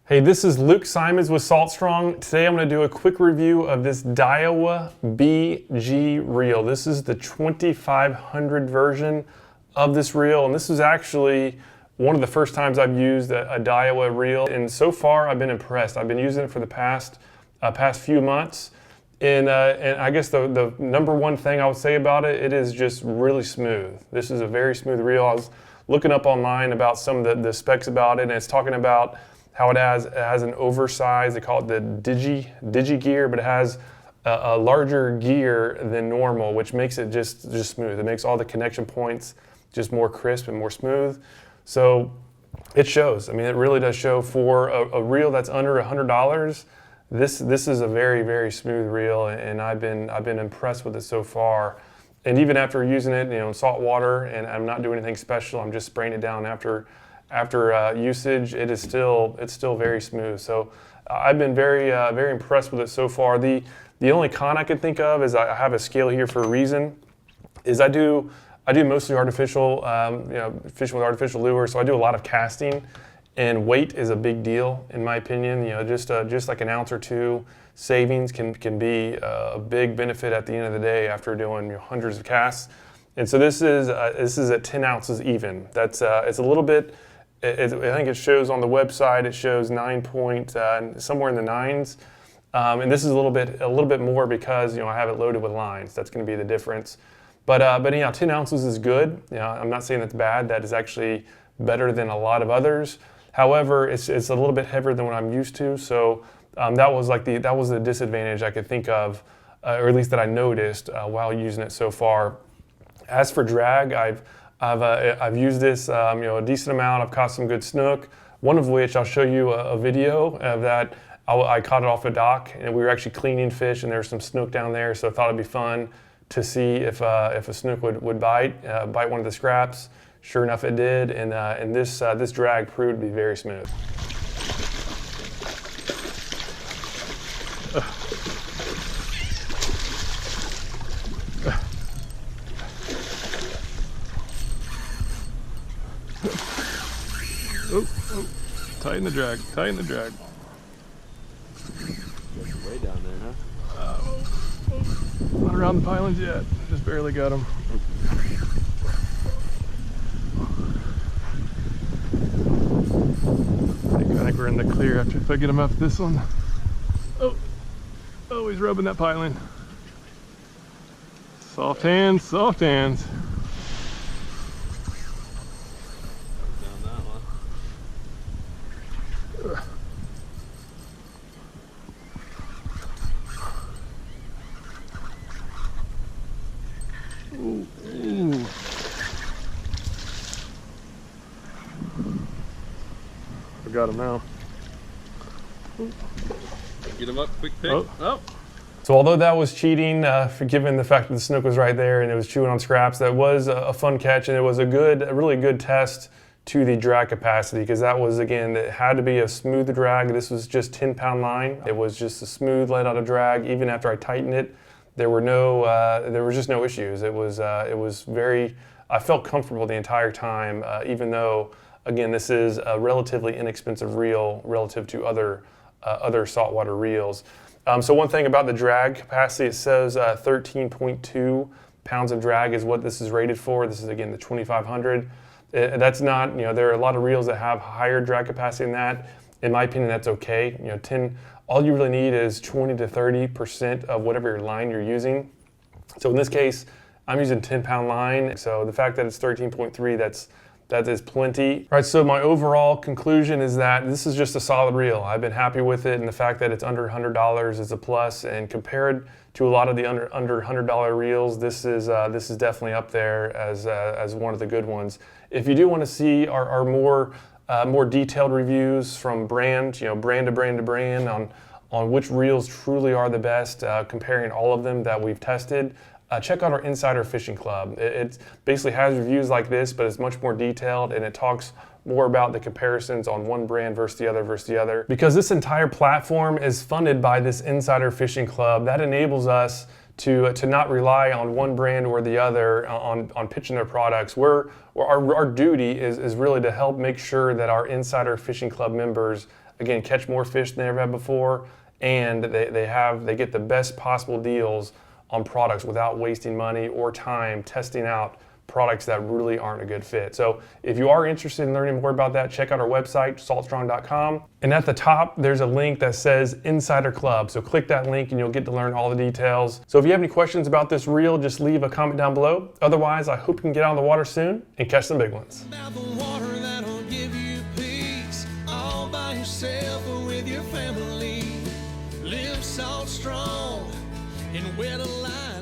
Hey, this is Luke Simons with Salt Strong. Today I'm going to do a quick review of this Daiwa BG reel. This is the 2500 version of this reel, and this is actually one of the first times I've used a Daiwa reel, and so far I've been impressed. I've been using it for the past few months, and I guess the number one thing I would say about it, it is just really smooth. This is a very smooth reel. I was looking up online about some of the specs about it, and it's talking about how it has an oversized, they call it the digi gear, but it has a larger gear than normal, which makes it just smooth. It makes all the connection points just more crisp and more smooth. So it shows. I mean, it really does show for a reel that's under $100. This is a very, very smooth reel, and I've been impressed with it so far. And even after using it, in salt water, and I'm not doing anything special, I'm just spraying it down after usage, it's still very smooth. So I've been very impressed with it so far. The only con I can think of is I have a scale here for a reason. Is I do mostly artificial, fishing with artificial lures. So I do a lot of casting, and weight is a big deal in my opinion. Just like an ounce or two savings can be a big benefit at the end of the day after doing hundreds of casts. And so this is at 10 ounces even. That's it's a little bit. I think it shows on the website. It shows 9 point somewhere in the nines, and this is a little bit more because I have it loaded with lines. That's going to be the difference. But 10 ounces is good. I'm not saying that's bad. That is actually better than a lot of others. However, it's a little bit heavier than what I'm used to. So that was the disadvantage I could think of, or at least that I noticed while using it so far. As for drag, I've used this a decent amount. I've caught some good snook, one of which I'll show you a video of that. I caught it off a dock, and we were actually cleaning fish, and there was some snook down there, so I thought it'd be fun to see if a snook would bite one of the scraps. Sure enough, it did, and this drag proved to be very smooth. Oh, tighten the drag, tighten the drag. Way down there, huh? Not around the pilings yet, just barely got them. I think we're in the clear after if I get him up this one. Oh, he's rubbing that piling. Soft hands, soft hands. Ooh. I got him now. Ooh. Get him up, quick pick. Oh. So although that was cheating, given the fact that the snook was right there and it was chewing on scraps, that was a fun catch, and it was a really good test to the drag capacity, because that was, again, it had to be a smooth drag. This was just 10-pound line. It was just a smooth let out of drag. Even after I tightened it, there were just no issues. It was very, I felt comfortable the entire time, even though, again, this is a relatively inexpensive reel relative to other saltwater reels. So one thing about the drag capacity, it says 13.2 pounds of drag is what this is rated for. This is, again, the 2500. That's not, there are a lot of reels that have higher drag capacity than that. In my opinion, that's okay. 10. All you really need is 20 to 30% of whatever your line you're using. So in this case, I'm using 10-pound line. So the fact that it's 13.3, that is plenty. All right, so my overall conclusion is that this is just a solid reel. I've been happy with it, and the fact that it's under $100 is a plus. And compared to a lot of the under $100 reels, this is definitely up there as one of the good ones. If you do want to see our more detailed reviews from brand to brand on which reels truly are the best, comparing all of them that we've tested, check out our Insider Fishing Club. It basically has reviews like this, but it's much more detailed, and it talks more about the comparisons on one brand versus the other. Because this entire platform is funded by this Insider Fishing Club, that enables us to not rely on one brand or the other on pitching their products. Our duty is really to help make sure that our Insider Fishing Club members again, catch more fish than they ever have before, and they get the best possible deals on products without wasting money or time testing out products that really aren't a good fit. So if you are interested in learning more about that, check out our website, saltstrong.com. And at the top, there's a link that says Insider Club. So click that link and you'll get to learn all the details. So if you have any questions about this reel, just leave a comment down below. Otherwise, I hope you can get out on the water soon and catch some big ones. About the water that'll give you peace, all by yourself or with your family. Live salt strong and where the line